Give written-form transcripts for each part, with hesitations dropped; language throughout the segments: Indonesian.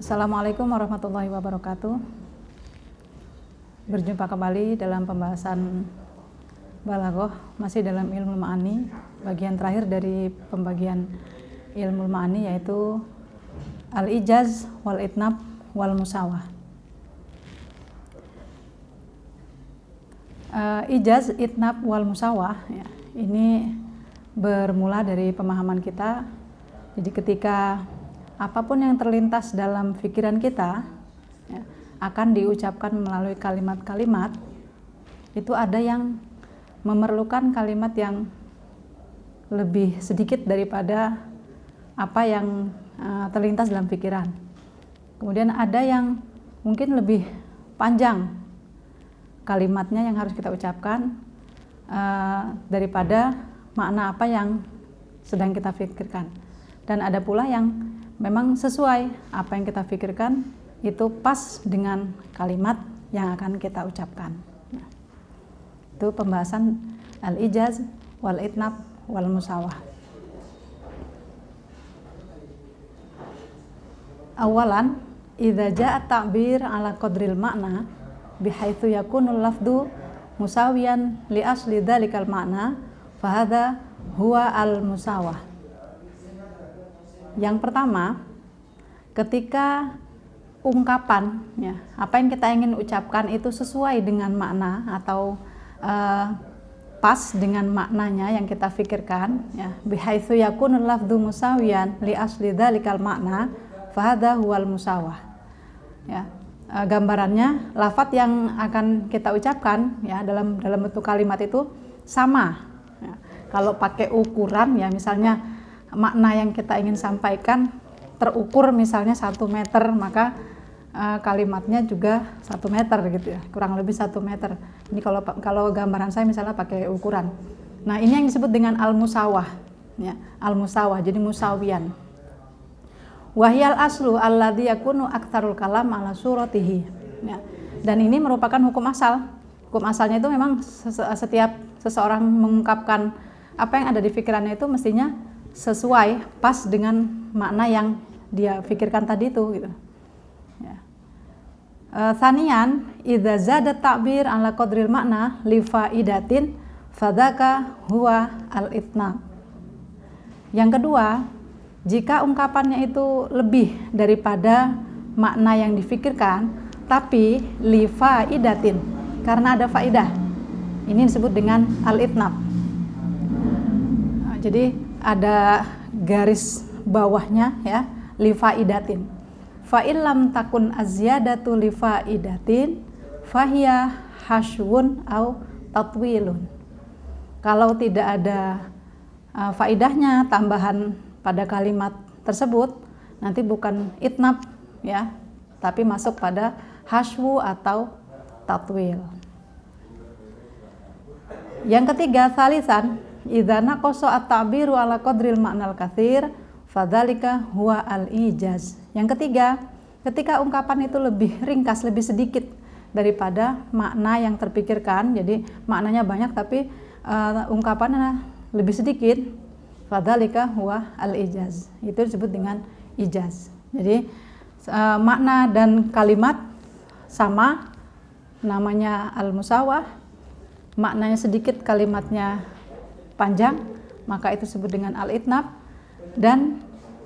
Assalamualaikum warahmatullahi wabarakatuh. Berjumpa kembali dalam pembahasan balaghah, masih dalam ilmu ma'ani, bagian terakhir dari pembagian ilmu ma'ani, yaitu al-ijaz wal itnab wal musawah. Ijaz, itnab wal musawah ya, ini bermula dari pemahaman kita. Jadi ketika apapun yang terlintas dalam pikiran kita ya, akan diucapkan melalui kalimat-kalimat, itu ada yang memerlukan kalimat yang lebih sedikit daripada apa yang terlintas dalam pikiran. Kemudian ada yang mungkin lebih panjang kalimatnya yang harus kita ucapkan daripada makna apa yang sedang kita pikirkan. Dan ada pula yang memang sesuai apa yang kita pikirkan, itu pas dengan kalimat yang akan kita ucapkan. Nah, itu pembahasan al-ijaz wal itnab wal musawah. Awalan, idza jaa ta'bir ala qadril makna bihaitsu yakunul lafdu musawiyan li asli dzalikal makna fa hadza huwa al musawah. Yang pertama, ketika ungkapan ya, apa yang kita ingin ucapkan itu sesuai dengan makna atau pas dengan maknanya yang kita pikirkan ya, bihaitsu yakunul lafdzu musawiyan li asli dzalikal makna fa hadza huwal musawah. Ya, gambarannya lafadz yang akan kita ucapkan ya dalam bentuk kalimat itu sama. Ya, kalau pakai ukuran ya, misalnya makna yang kita ingin sampaikan terukur misalnya 1 meter, maka kalimatnya juga 1 meter gitu ya, kurang lebih 1 meter. Ini kalau gambaran saya misalnya pakai ukuran. Nah, ini yang disebut dengan al-musawah ya, al-musawah, jadi musawiyan. Wahyal aslu alladzi yakunu aktsarul kalam ala suratihi ya. Dan ini merupakan hukum asal. Hukum asalnya itu memang setiap seseorang mengungkapkan apa yang ada di pikirannya itu mestinya sesuai pas dengan makna yang dia pikirkan tadi itu gitu. Ya. Tsaniyan, idza zada ta'bir ala qadril makna li faidatin fadzaka huwa al-itnab. Yang kedua, jika ungkapannya itu lebih daripada makna yang difikirkan tapi li faidatin, karena ada faidah, ini disebut dengan al-itnab. Nah, jadi ada garis bawahnya ya, li faidatin. Fa illam takun azyadatu li faidatin fahiya hasyun au tatwilun. Kalau tidak ada faidahnya, tambahan pada kalimat tersebut, nanti bukan itnab ya, tapi masuk pada haswu atau tatwil. Yang ketiga, salisan, idza naqasa at-ta'biru ala qadril ma'nal katsir fadzalika huwa al-ijaz. Yang ketiga, ketika ungkapan itu lebih ringkas, lebih sedikit daripada makna yang terpikirkan, jadi maknanya banyak tapi ungkapannya lebih sedikit, fadzalika huwa al-ijaz. Itu disebut dengan ijaz. Jadi makna dan kalimat sama, namanya al-musawah. Maknanya sedikit, kalimatnya panjang, maka itu disebut dengan al-itnab. Dan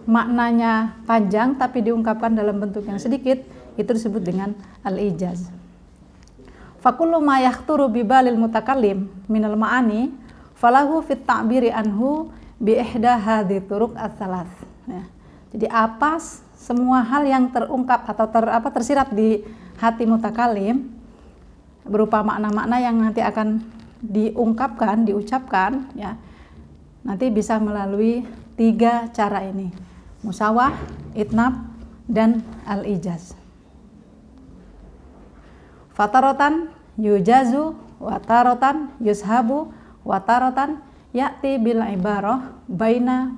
maknanya panjang tapi diungkapkan dalam bentuk yang sedikit, itu disebut dengan al-ijaz. Fakullu ma yahturu bi balil mutakallim minal ma'ani falahu fit ta'biri anhu bi ihda hadhi turuq ats-tsalas. Ya. Jadi semua hal yang terungkap atau tersirat di hati mutakallim berupa makna-makna yang nanti akan diungkapkan, diucapkan ya, nanti bisa melalui 3 cara ini: musawah, itnab, dan al-ijaz. Fataratan yujazu, watarotan yushabu, watarotan ya'ti bil ibarah baina.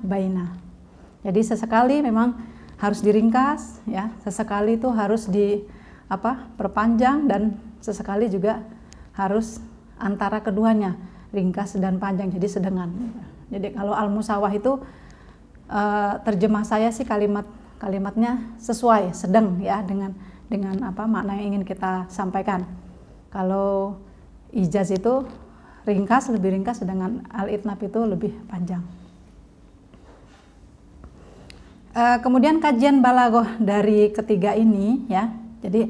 Jadi sesekali memang harus diringkas ya, sesekali itu harus perpanjang, dan sesekali juga harus antara keduanya, ringkas dan panjang, jadi sedengan. Jadi kalau al-musawah itu terjemah saya sih kalimat kalimatnya sesuai, sedang ya dengan apa makna yang ingin kita sampaikan. Kalau ijaz itu ringkas, lebih ringkas, sedangkan al-itnab itu lebih panjang. Kemudian kajian balaghah dari ketiga ini ya. Jadi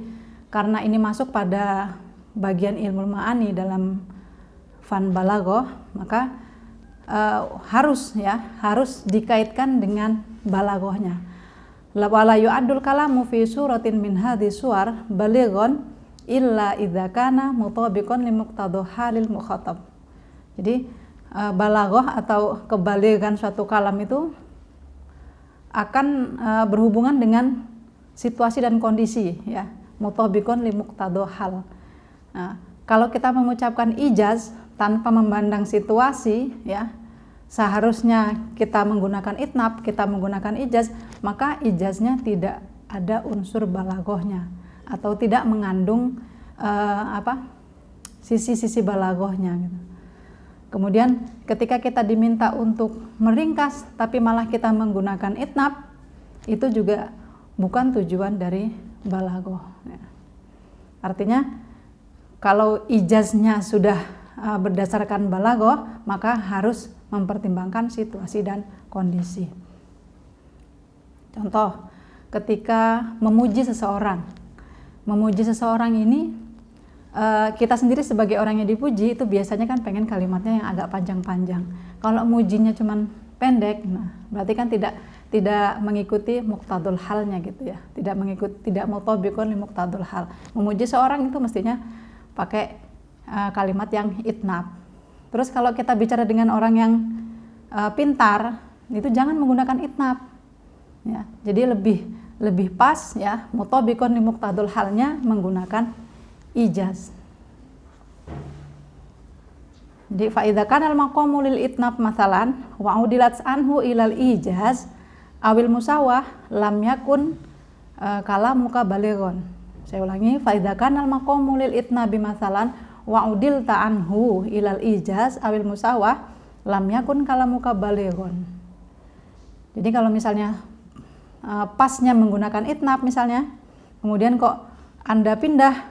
karena ini masuk pada bagian ilmu ma'ani dalam fan balaghah, maka harus dikaitkan dengan balaghahnya. Wala yu'addul kalamu fi suratin min hadhihi suwar balighan illa idza kana mutabiqan li muqtadha halil mukhatab. Jadi balaghah atau kebalighan suatu kalam itu akan berhubungan dengan situasi dan kondisi ya, mutabiqan li muqtadha hal. Nah, kalau kita mengucapkan ijaz tanpa memandang situasi ya, seharusnya kita menggunakan itnab, kita menggunakan ijaz, maka ijaznya tidak ada unsur balaghahnya atau tidak mengandung sisi-sisi balaghahnya gitu. Kemudian ketika kita diminta untuk meringkas tapi malah kita menggunakan itnab, itu juga bukan tujuan dari balaghah ya. Artinya kalau ijaznya sudah berdasarkan balaghah, maka harus mempertimbangkan situasi dan kondisi. Contoh, ketika memuji seseorang ini kita sendiri sebagai orang yang dipuji itu biasanya kan pengen kalimatnya yang agak panjang-panjang. Kalau mujinya cuman pendek, nah berarti kan tidak mengikuti muqtadul halnya gitu ya. Tidak mutabiqun li muqtadul hal. Memuji seorang itu mestinya pakai kalimat yang itnab. Terus kalau kita bicara dengan orang yang pintar, itu jangan menggunakan itnab. Ya, jadi lebih pas ya, mutabiqun li muqtadul halnya menggunakan ijaz. Jadi fa idza kana al maqamu lil itnab masalan wa udilat anhu ilal ijaz awil musawah lam yakun kalamuka balighan. Saya ulangi, fa idza kana al maqamu lil itnabi masalan wa udilta anhu ilal ijaz awil musawah lam yakun kalamuka balighan. Jadi kalau misalnya pasnya menggunakan itnab misalnya, kemudian kok Anda pindah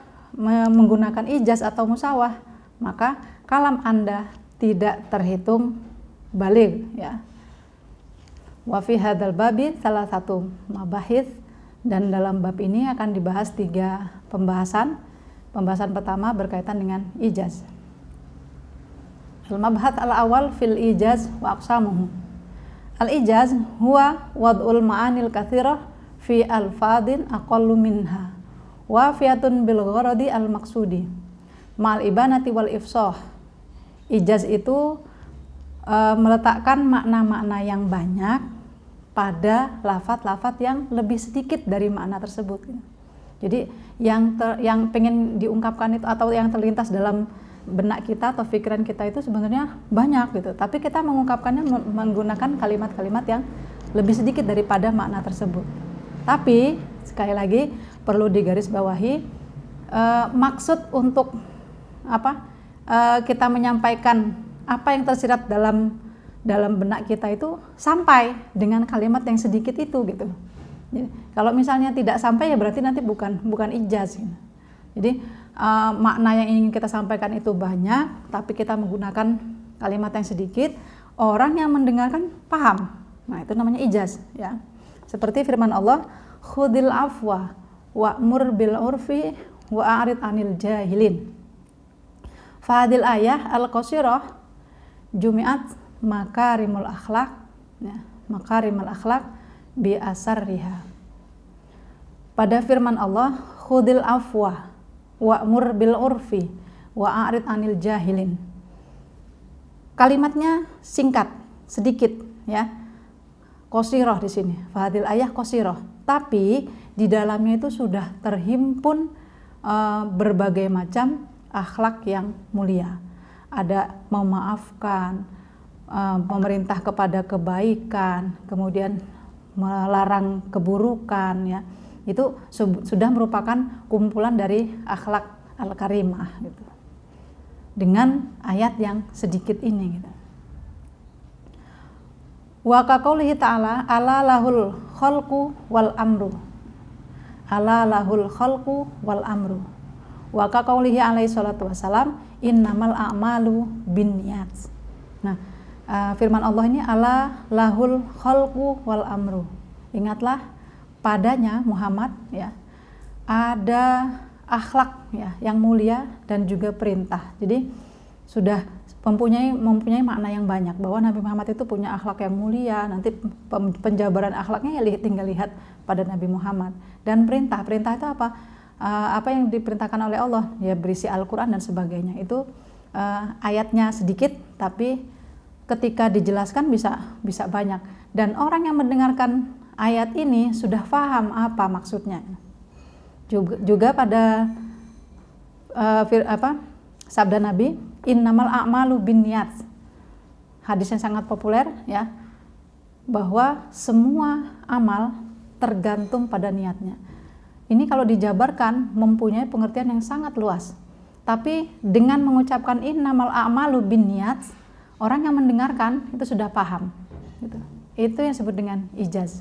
menggunakan ijaz atau musawah, maka kalam Anda tidak terhitung baligh ya. Wa fi hadzal babi salah satu mabahis, dan dalam bab ini akan dibahas 3 pembahasan. Pembahasan pertama berkaitan dengan ijaz. Al-mabhath al-awwal fil ijaz wa aqsamuhu. Al-ijaz huwa wad'ul ma'anil katsirah fi alfadhin aqallu minha wafiyatun bil gharadi al-maqsudi ma'al ibanati wal ifsah. Ijaz itu meletakkan makna-makna yang banyak pada lafaz-lafaz yang lebih sedikit dari makna tersebut. Jadi yang pengen diungkapkan itu atau yang terlintas dalam benak kita atau pikiran kita itu sebenarnya banyak gitu, tapi kita mengungkapkannya menggunakan kalimat-kalimat yang lebih sedikit daripada makna tersebut. Tapi sekali lagi perlu digarisbawahi, maksud untuk kita menyampaikan apa yang tersirat dalam benak kita itu sampai dengan kalimat yang sedikit itu gitu. Jadi, kalau misalnya tidak sampai ya berarti nanti bukan ijaz gitu. Jadi makna yang ingin kita sampaikan itu banyak, tapi kita menggunakan kalimat yang sedikit, orang yang mendengarkan paham. Nah, itu namanya ijaz ya. Seperti firman Allah, khudil afwa wa'mur bil urfi wa'arid anil jahilin. Fadil ayah al-qasirah jumi'at makarimul akhlaq ya, makarimul akhlaq bi asarriha. Pada firman Allah, khudil afwa wa'mur bil urfi wa'arid anil jahilin. Kalimatnya singkat, sedikit ya. Qasirah di sini. Fadil ayah qasirah. Tapi di dalamnya itu sudah terhimpun berbagai macam akhlak yang mulia. Ada memaafkan, pemerintah kepada kebaikan, kemudian melarang keburukan ya. Itu sudah merupakan kumpulan dari akhlak al-karimah gitu. Dengan ayat yang sedikit ini gitu. Wa qaulihi ta'ala ala lahul khalqu wal amru. Ala lahul khalqu wal amru. Wa ka qaulihi alaihi salatu wasalam, innamal a'malu binniyat. Nah, firman Allah ini ala lahul khalqu wal amru. Ingatlah padanya Muhammad ya, ada akhlak ya yang mulia dan juga perintah. Jadi sudah mempunyai makna yang banyak bahwa Nabi Muhammad itu punya akhlak yang mulia. Nanti penjabaran akhlaknya ya tinggal lihat pada Nabi Muhammad. Dan perintah itu apa? Apa yang diperintahkan oleh Allah ya, berisi Al-Quran dan sebagainya. Itu ayatnya sedikit tapi ketika dijelaskan bisa banyak. Dan orang yang mendengarkan ayat ini sudah paham apa maksudnya. Juga pada sabda Nabi, innamal a'malu binniyat. Hadis yang sangat populer ya, bahwa semua amal tergantung pada niatnya. Ini kalau dijabarkan mempunyai pengertian yang sangat luas. Tapi dengan mengucapkan innamal a'malu binniyat, orang yang mendengarkan itu sudah paham. Gitu. Itu yang disebut dengan ijaz.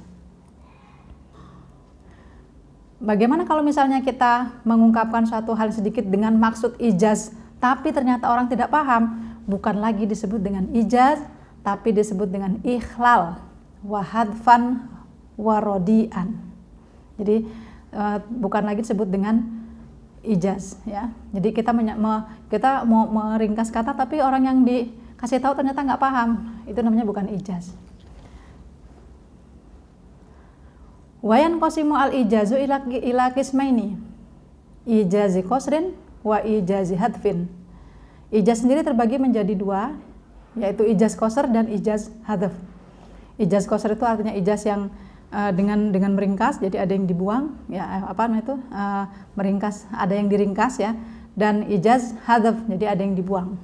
Bagaimana kalau misalnya kita mengungkapkan suatu hal sedikit dengan maksud ijaz, tapi ternyata orang tidak paham, bukan lagi disebut dengan ijaz, tapi disebut dengan ikhlal, wahadfan, warodian. Jadi bukan lagi disebut dengan ijaz, ya. Jadi kita mau meringkas kata, tapi orang yang dikasih tahu ternyata nggak paham, itu namanya bukan ijaz. Wayan qasimu al ijazu ila qismaini, ijazi qasrin wa ijazi hadfin. Ijaz sendiri terbagi menjadi dua, yaitu ijaz qasr dan ijaz hadf. Ijaz qasr itu artinya ijaz yang dengan meringkas, jadi ada yang dibuang, ya meringkas, ada yang diringkas ya, dan ijaz hadf, jadi ada yang dibuang.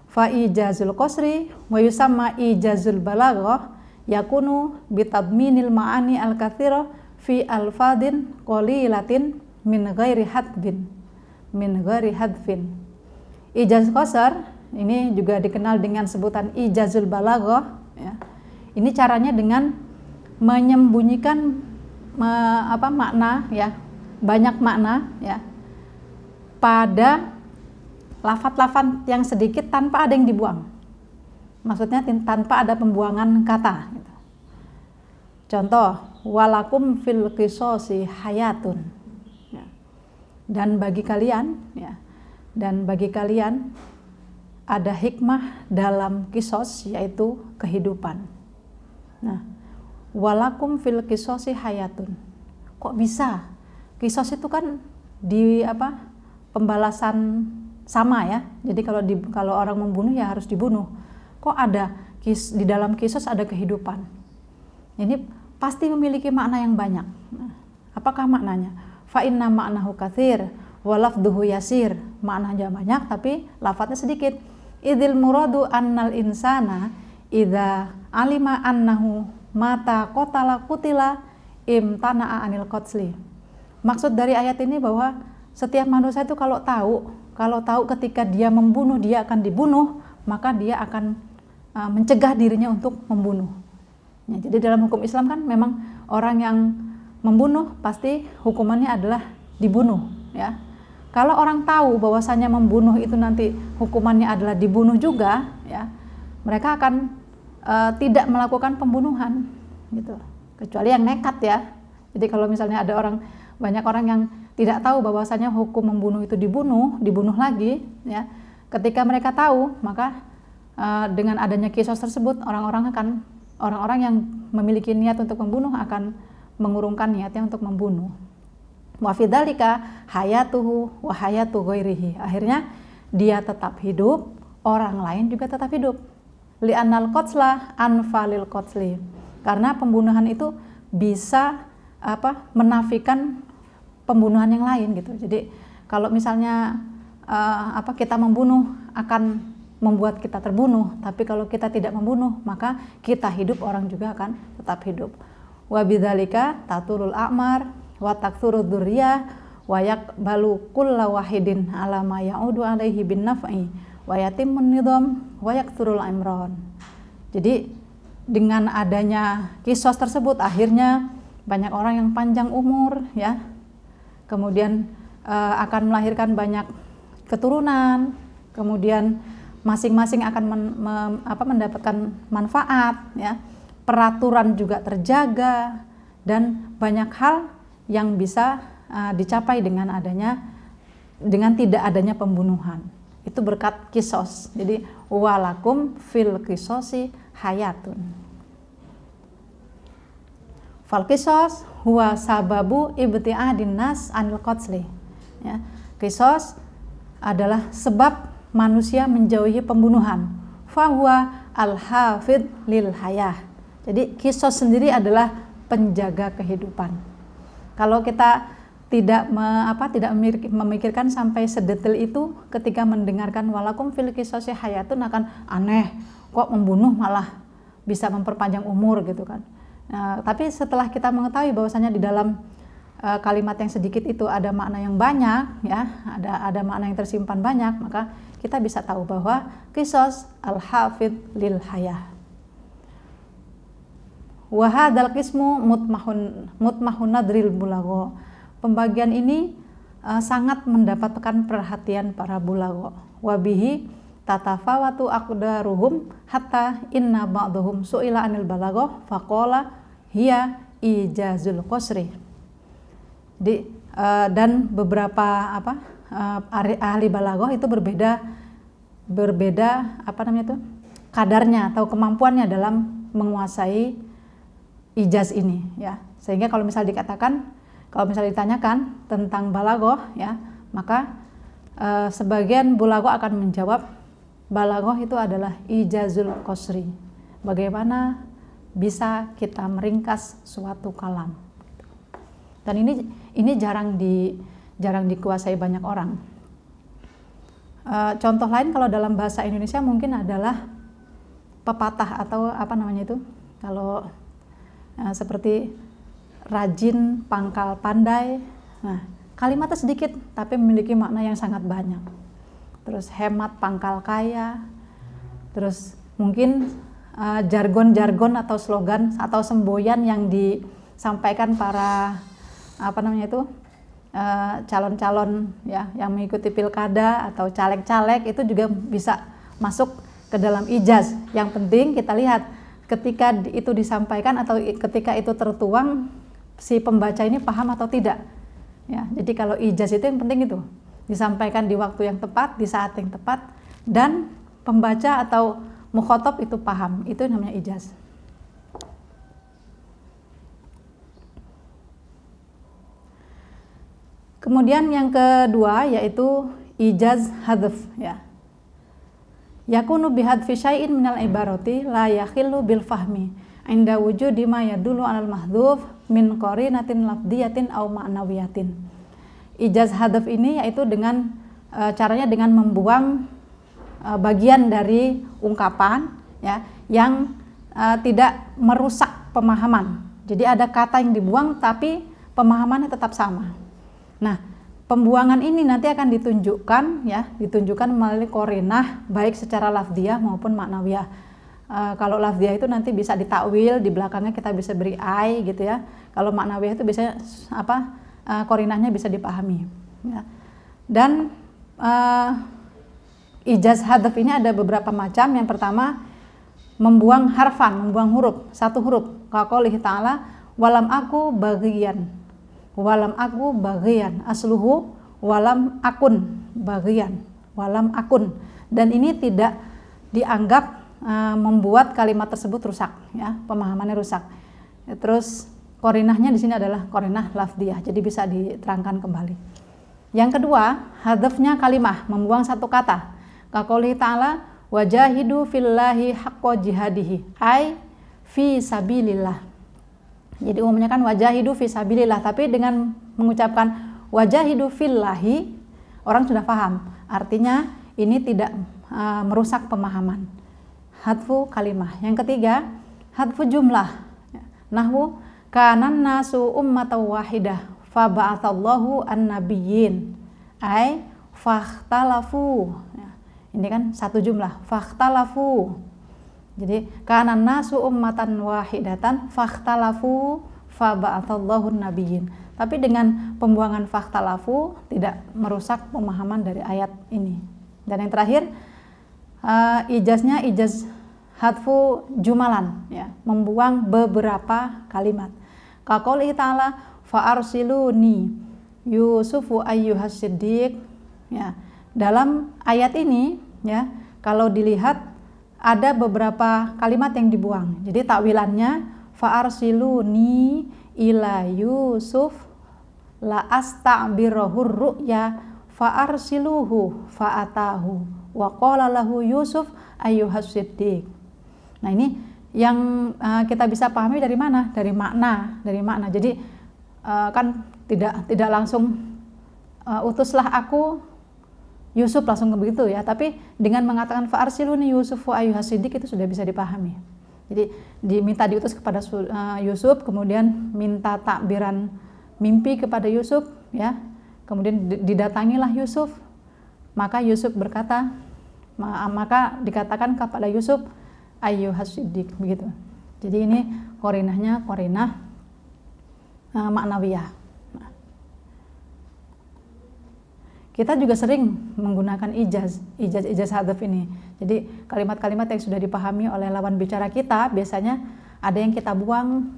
Fa ijazul qasri wa yusamma ijazul balaghah yakunu bitadminil ma'ani al-katsira fi alfadin qalilatin min ghairi hadfin. Ijaz qasar ini juga dikenal dengan sebutan ijazul balaghah ya. Ini caranya dengan menyembunyikan makna ya, banyak makna ya, pada lafaz-lafaz yang sedikit tanpa ada yang dibuang. Maksudnya tanpa ada pembuangan kata gitu. Contoh, walakum fil qisasi hayatun ya. Dan bagi kalian ada hikmah dalam kisos, yaitu kehidupan. Nah, walakum fil qisasi hayatun. Kok bisa? Kisos itu kan pembalasan sama ya. Jadi kalau orang membunuh ya harus dibunuh. Kok ada di dalam kisos ada kehidupan? Ini pasti memiliki makna yang banyak. Nah, apakah maknanya? Fa inna ma'nahu katsir wa lafdhuhu yasir. Maknanya banyak tapi lafadznya sedikit. Idzil muradu annal insana idza alima annahu mata qatala qutila imtana'a anil qatli. Maksud dari ayat ini bahwa setiap manusia itu kalau tahu ketika dia membunuh dia akan dibunuh, maka dia akan mencegah dirinya untuk membunuh. Ya, jadi dalam hukum Islam kan memang orang yang membunuh pasti hukumannya adalah dibunuh. Ya. Kalau orang tahu bahwasanya membunuh itu nanti hukumannya adalah dibunuh juga, ya, mereka akan tidak melakukan pembunuhan, gitu. Kecuali yang nekat ya. Jadi kalau misalnya banyak orang yang tidak tahu bahwasanya hukum membunuh itu dibunuh lagi, ya. Ketika mereka tahu, maka dengan adanya kisos tersebut, orang-orang yang memiliki niat untuk membunuh akan mengurungkan niatnya untuk membunuh. Wa fi dzalika hayatuhu wa hayatu ghairihi. Akhirnya dia tetap hidup, orang lain juga tetap hidup. Li'annal qatla anfalil qatli. Karena pembunuhan itu bisa menafikan pembunuhan yang lain gitu. Jadi kalau misalnya kita membunuh akan membuat kita terbunuh, tapi kalau kita tidak membunuh maka kita hidup, orang juga akan tetap hidup. Wa bidzalika tatulul a'mar wa taktsuru dzurriyyah wa yaqbalu kullu wahidin ala ma ya'udu alaihi bin naf'i wa yatimmun nidham wa yakthurul imran. Jadi dengan adanya kisos tersebut akhirnya banyak orang yang panjang umur ya, kemudian akan melahirkan banyak keturunan, kemudian masing-masing akan mendapatkan manfaat ya, peraturan juga terjaga, dan banyak hal yang bisa dicapai dengan tidak adanya pembunuhan. Itu berkat kisos. Jadi walakum fil kisosi hayatun. Fal kisos huwa sababu ibtiadin nas anil qatli. Ya, kisos adalah sebab manusia menjauhi pembunuhan. Fahuwa al-hafid lil hayah. Jadi kisos sendiri adalah penjaga kehidupan. Kalau kita tidak memikirkan sampai sedetail itu, ketika mendengarkan walakum fil qisasi hayatun akan aneh, kok membunuh malah bisa memperpanjang umur gitu kan. Tapi setelah kita mengetahui bahwasanya di dalam kalimat yang sedikit itu ada makna yang banyak ya, ada makna yang tersimpan banyak, maka kita bisa tahu bahwa qisas al-hafid lil hayah. Wa hadzal qismu mutmahun nadril bulagha. Pembagian ini sangat mendapatkan perhatian para bulagha. Wa bihi tatafawatu aqdaruhum hatta inna ba'dhum su'ila anil balagha faqala hiya ijazul qasri. Dan beberapa ahli balaghah itu berbeda kadarnya atau kemampuannya dalam menguasai ijaz ini ya. Sehingga kalau misalnya ditanyakan tentang balaghah ya, maka sebagian bulaghah akan menjawab balaghah itu adalah ijazul qasri. Bagaimana bisa kita meringkas suatu kalam. Dan ini jarang dikuasai banyak orang. Contoh lain kalau dalam bahasa Indonesia mungkin adalah pepatah atau kalau seperti rajin pangkal pandai. Nah, kalimatnya sedikit tapi memiliki makna yang sangat banyak. Terus hemat pangkal kaya. Terus mungkin jargon-jargon atau slogan atau semboyan yang disampaikan para calon-calon ya yang mengikuti pilkada atau caleg-caleg itu juga bisa masuk ke dalam ijaz. Yang penting kita lihat ketika itu disampaikan atau ketika itu tertuang, si pembaca ini paham atau tidak ya. Jadi kalau ijaz itu yang penting itu disampaikan di waktu yang tepat, di saat yang tepat, dan pembaca atau mukhatab itu paham. Itu namanya ijaz. Kemudian yang kedua yaitu ijaz hadf ya. Yakunu bihadfi syai'in minal ibarati la yakhillu bil fahmi inda wujudi ma yadullu 'alal mahdhuf min qarinatin lafdhiyatin aw ma'nawiyatin. Ijaz hadf ini yaitu dengan caranya dengan membuang bagian dari ungkapan ya yang tidak merusak pemahaman. Jadi ada kata yang dibuang tapi pemahamannya tetap sama. Nah, pembuangan ini nanti akan ditunjukkan melalui qarinah baik secara lafdhiyah maupun maknawiyah. Kalau lafdhiyah itu nanti bisa ditakwil, di belakangnya kita bisa beri ai gitu ya. Kalau maknawiyah itu biasanya qarinahnya bisa dipahami. Ya. Dan ijaz hadf ini ada beberapa macam. Yang pertama membuang membuang huruf, satu huruf. Qaqoulihi ta'ala walam aku bagian. Walam aku bagian asluhu walam akun bagian walam akun, dan ini tidak dianggap membuat kalimat tersebut rusak ya, pemahamannya rusak. Terus qarinahnya di sini adalah qarinah lafdhiyah, jadi bisa diterangkan kembali. Yang kedua, hadafnya kalimah, membuang satu kata. Qaqoulihi ta'ala wajahidu fillahi haqqa jihadihi ai fi sabilillah. Jadi umumnya kan wajahidu fi sabilillah, tapi dengan mengucapkan wajahidu fillahi orang sudah paham. Artinya ini tidak merusak pemahaman. Hadfu kalimah. Yang ketiga, hadfu jumlah. Nahwu kanan nasu ummatan wahidah fa ba'atsallahu an-nabiyyin ai fakhtalafu. Ini kan satu jumlah, fakhtalafu. Jadi kana nasu ummatan wahidatan fakhtalafu fa ba'atsallahu nabiyyin. Tapi dengan pembuangan fakhtalafu tidak merusak pemahaman dari ayat ini. Dan yang terakhir ijaznya ijaz hadfu jumalan, ya, membuang beberapa kalimat. Kaqoulihi ta'ala fa arsiluni yusufu ayyuhas siddiq, ya. Dalam ayat ini, ya, kalau dilihat ada beberapa kalimat yang dibuang. Jadi takwilannya fa arsiluni ila Yusuf la asta'birahur ru'ya fa arsiluhu fa atahu wa qala lahu Yusuf ayyuhas siddiq. Nah, ini yang kita bisa pahami dari mana? Dari makna. Jadi kan tidak langsung utuslah aku Yusuf langsung begitu, ya, tapi dengan mengatakan fa arsiluni Yusuf wa ayyuhas siddiq itu sudah bisa dipahami. Jadi diminta diutus kepada Yusuf, kemudian minta takbiran mimpi kepada Yusuf, ya. Kemudian didatangilah Yusuf. Maka Yusuf berkata, maka dikatakan kepada Yusuf ayyuhas siddiq, begitu. Jadi ini qarinahnya qarinah maknawiyah. Kita juga sering menggunakan ijaz hadaf ini. Jadi kalimat-kalimat yang sudah dipahami oleh lawan bicara kita biasanya ada yang kita buang,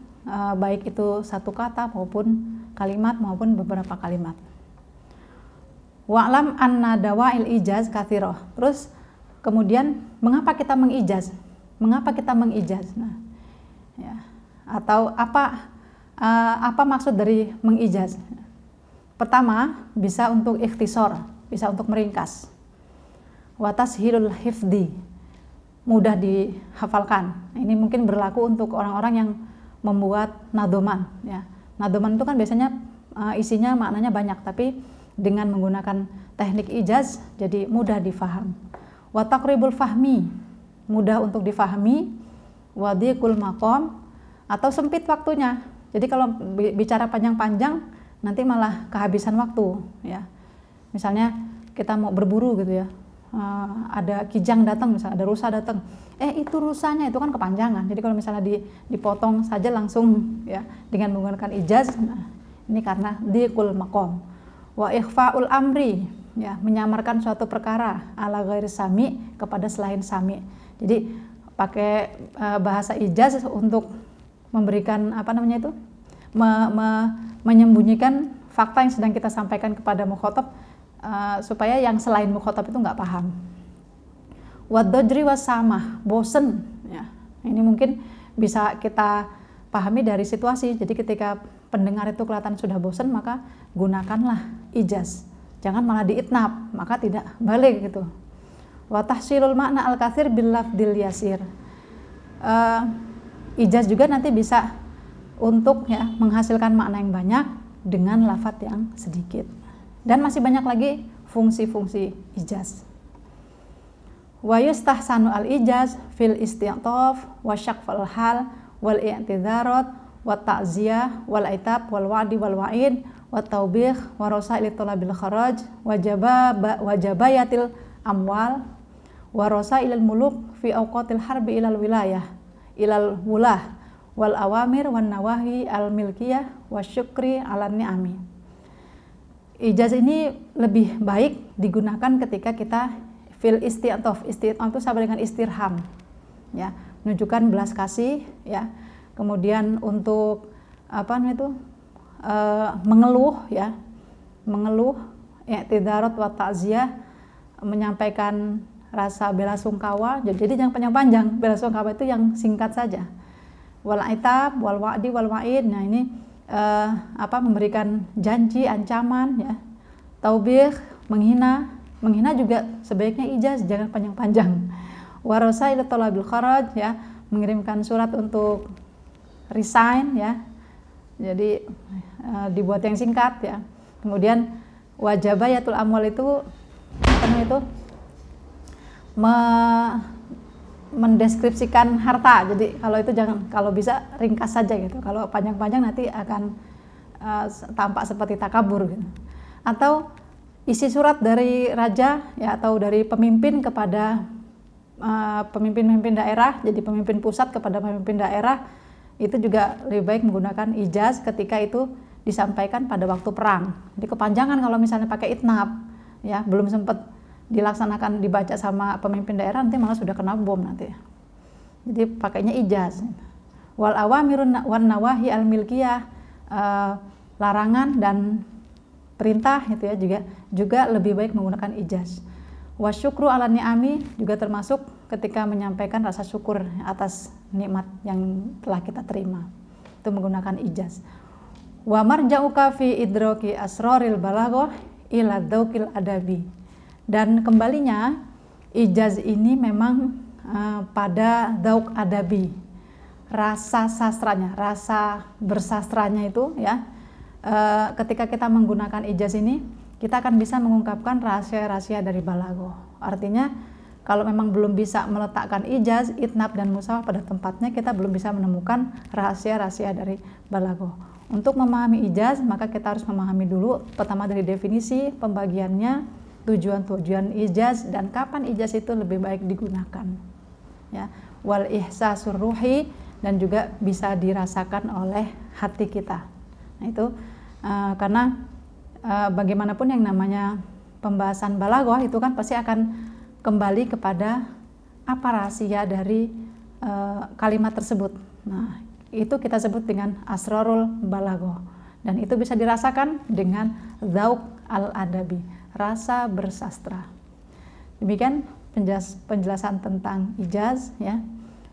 baik itu satu kata maupun kalimat maupun beberapa kalimat. Wa'lam anna dawa'il ijaz katsiroh. Terus kemudian mengapa kita mengijaz? Nah, ya. Atau apa maksud dari mengijaz? Pertama, bisa untuk ikhtisor, bisa untuk meringkas. Wa tashilul hifdi, mudah dihafalkan. Ini mungkin berlaku untuk orang-orang yang membuat nadoman, ya. Nadoman itu kan biasanya isinya maknanya banyak, tapi dengan menggunakan teknik ijaz jadi mudah difaham. Wa taqribul fahmi, mudah untuk difahami. Wa dhiqul maqam, atau sempit waktunya. Jadi kalau bicara panjang-panjang nanti malah kehabisan waktu, ya. Misalnya kita mau berburu gitu, ya, ada kijang datang, misalnya ada rusa datang, itu rusanya itu kan kepanjangan. Jadi kalau misalnya dipotong saja langsung, ya, dengan menggunakan ijaz, nah, ini karena dhiqul maqam. Wa ikhfaul amri, ya, menyamarkan suatu perkara ala ghairi sami, kepada selain sami. Jadi pakai bahasa ijaz untuk memberikan menyembunyikan fakta yang sedang kita sampaikan kepada mukhatab, supaya yang selain mukhatab itu nggak paham. Wadojri wasamah, bosen, ya. Ini mungkin bisa kita pahami dari situasi. Jadi ketika pendengar itu kelihatan sudah bosen, maka gunakanlah ijaz. Jangan malah diitnab, maka tidak balik gitu. Wa tahsilul makna al-katsir bil lafdil yasir. Ijaz juga nanti bisa untuk, ya, menghasilkan makna yang banyak dengan lafadz yang sedikit. Dan masih banyak lagi fungsi-fungsi ijaz. Wa yustahsanu al-ijaz fil isti'taf wa syaqfal hal wal i'tidharat wa ta'ziyah wal itab wal wa'di wal wa'id wa taubih wa rasail talabil kharaj wa jabayatil amwal wa rasailil muluk fi awqatil harbi ilal wilayah ilal wulah wal awamir wan nawahi al milkiyah wasyukri ala ni'ami. Ijaz ini lebih baik digunakan ketika kita fil isti'taf. Isti'taf itu sama dengan istirham, ya, menunjukkan belas kasih, ya. Kemudian untuk mengeluh, ya, i'tidarat wa ta'ziyah, menyampaikan rasa bela sungkawa. Jadi jangan panjang-panjang, bela sungkawa itu yang singkat saja. Wal itab wal wa'di wal wa'id. Nah, ini memberikan janji, ancaman, ya. Taubih, menghina juga sebaiknya ijaz, jangan panjang-panjang. Wa rasail talabil kharaj, ya, mengirimkan surat untuk resign, ya. Jadi dibuat yang singkat, ya. Kemudian wajabayatul amwal itu mendeskripsikan harta. Jadi kalau itu kalau bisa ringkas saja gitu. Kalau panjang-panjang nanti akan tampak seperti takabur gitu. Atau isi surat dari raja, ya, atau dari pemimpin kepada pemimpin-pemimpin daerah, jadi pemimpin pusat kepada pemimpin daerah, itu juga lebih baik menggunakan ijaz ketika itu disampaikan pada waktu perang. Jadi kepanjangan kalau misalnya pakai itnab, ya belum sempat dilaksanakan dibaca sama pemimpin daerah, nanti malah sudah kena bom nanti. Jadi pakainya ijaz. Wal awamirun wan nawahi al milkiyah, larangan dan perintah itu ya juga lebih baik menggunakan ijaz. Wasyukru ala ni'ami juga termasuk ketika menyampaikan rasa syukur atas nikmat yang telah kita terima, itu menggunakan ijaz. Wa marja'uka fi idraki asraril balaghah ila dzauqil adabi. Dan kembalinya ijaz ini memang pada dzauq adabi, rasa sastranya, rasa bersastranya itu ya. Ketika kita menggunakan ijaz ini, kita akan bisa mengungkapkan rahasia-rahasia dari balaghah. Artinya kalau memang belum bisa meletakkan ijaz, itnab dan musawah pada tempatnya, kita belum bisa menemukan rahasia-rahasia dari balaghah. Untuk memahami ijaz, maka kita harus memahami dulu pertama dari definisi, pembagiannya, tujuan-tujuan ijaz, dan kapan ijaz itu lebih baik digunakan. Ya, wal ihsasur ruhi, dan juga bisa dirasakan oleh hati kita. Nah itu karena bagaimanapun yang namanya pembahasan balaghah itu kan pasti akan kembali kepada apa rahasia dari kalimat tersebut. Nah, itu kita sebut dengan asrarul balaghah, dan itu bisa dirasakan dengan dzauq al-adabi, rasa bersastra. Demikian penjelasan tentang ijaz ya.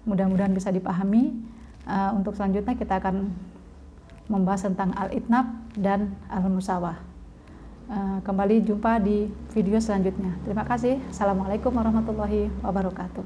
Mudah-mudahan bisa dipahami. Untuk selanjutnya kita akan membahas tentang al-itnab dan al-musawah. Kembali jumpa di video selanjutnya. Terima kasih. Assalamualaikum warahmatullahi wabarakatuh.